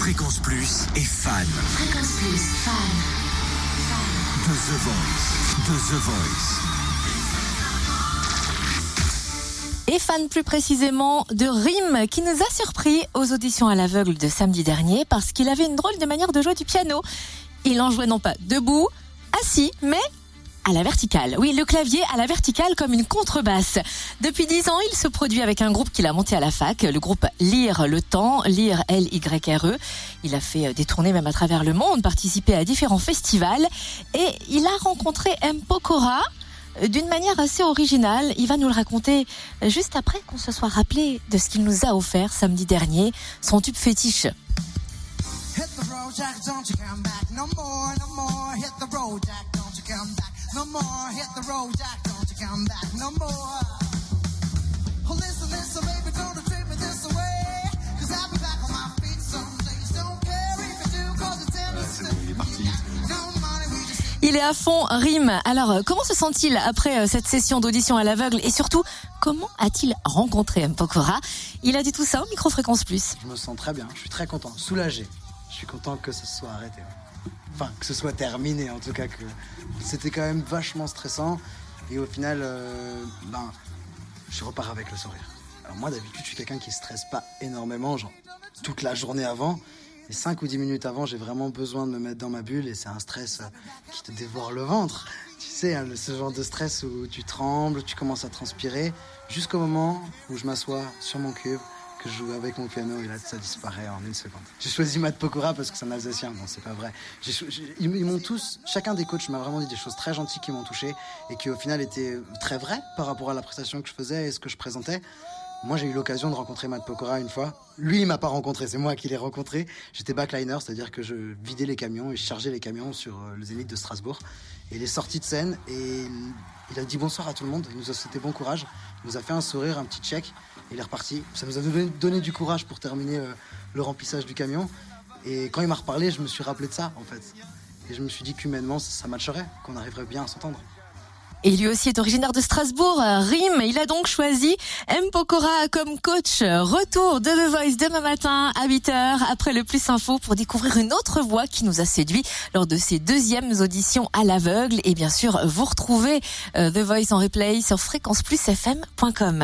Fréquence Plus est fan. Fréquence Plus, fan. De The Voice. Et fan plus précisément de Rim, qui nous a surpris aux auditions à l'aveugle de samedi dernier parce qu'il avait une drôle de manière de jouer du piano. Il en jouait non pas debout, assis, mais à la verticale. Oui, le clavier à la verticale comme une contrebasse. Depuis 10 ans, il se produit avec un groupe qu'il a monté à la fac, le groupe Lire le Temps, Lire Lyre. Il a fait des tournées même à travers le monde, participé à différents festivals et il a rencontré M. Pokora d'une manière assez originale. Il va nous le raconter juste après qu'on se soit rappelé de ce qu'il nous a offert samedi dernier, son tube fétiche. Hit the road, Jack, don't you come back no more, no more. Hit the road, Jack, don't you come back no more. Hit the road, Jack, don't you come back no more. Oh, listen, baby, don't treat me this way. 'Cause I'll be back on my feet some days. Don't care if you do, 'cause it's endless. No money, we just... Il est à fond, Rim. Alors, comment se sent-il après cette session d'audition à l'aveugle et surtout, comment a-t-il rencontré M. Pokora? Il a dit tout ça au Micro-Fréquence Plus. Je me sens très bien, je suis très content, soulagé. Je suis content que ce soit arrêté. Enfin, que ce soit terminé, en tout cas, que c'était quand même vachement stressant. Et au final, je repars avec le sourire. Alors moi, d'habitude, je suis quelqu'un qui ne stresse pas énormément, genre toute la journée avant. Et 5 ou 10 minutes avant, j'ai vraiment besoin de me mettre dans ma bulle. Et c'est un stress qui te dévore le ventre. Tu sais, hein, ce genre de stress où tu trembles, tu commences à transpirer. Jusqu'au moment où je m'assois sur mon cube, que je joue avec mon piano et là ça disparaît en une seconde. J'ai choisi Matt Pokora parce que c'est un Alsacien, non c'est pas vrai. Ils m'ont tous, chacun des coachs m'a vraiment dit des choses très gentilles qui m'ont touché et qui au final étaient très vraies par rapport à la prestation que je faisais et ce que je présentais. Moi j'ai eu l'occasion de rencontrer Matt Pokora une fois. Lui il m'a pas rencontré, c'est moi qui l'ai rencontré. J'étais backliner, c'est-à-dire que je vidais les camions et je chargeais les camions sur le Zénith de Strasbourg. Et il est sorti de scène et il a dit bonsoir à tout le monde, il nous a souhaité bon courage, il nous a fait un sourire, un petit check. Il est reparti. Ça nous a donné du courage pour terminer le remplissage du camion. Et quand il m'a reparlé, je me suis rappelé de ça, en fait. Et je me suis dit qu'humainement, ça matcherait, qu'on arriverait bien à s'entendre. Et lui aussi est originaire de Strasbourg, Rim. Il a donc choisi M. Pokora comme coach. Retour de The Voice demain matin à 8h après le Plus Info pour découvrir une autre voix qui nous a séduit lors de ses deuxièmes auditions à l'aveugle. Et bien sûr, vous retrouvez The Voice en replay sur fréquenceplusfm.com.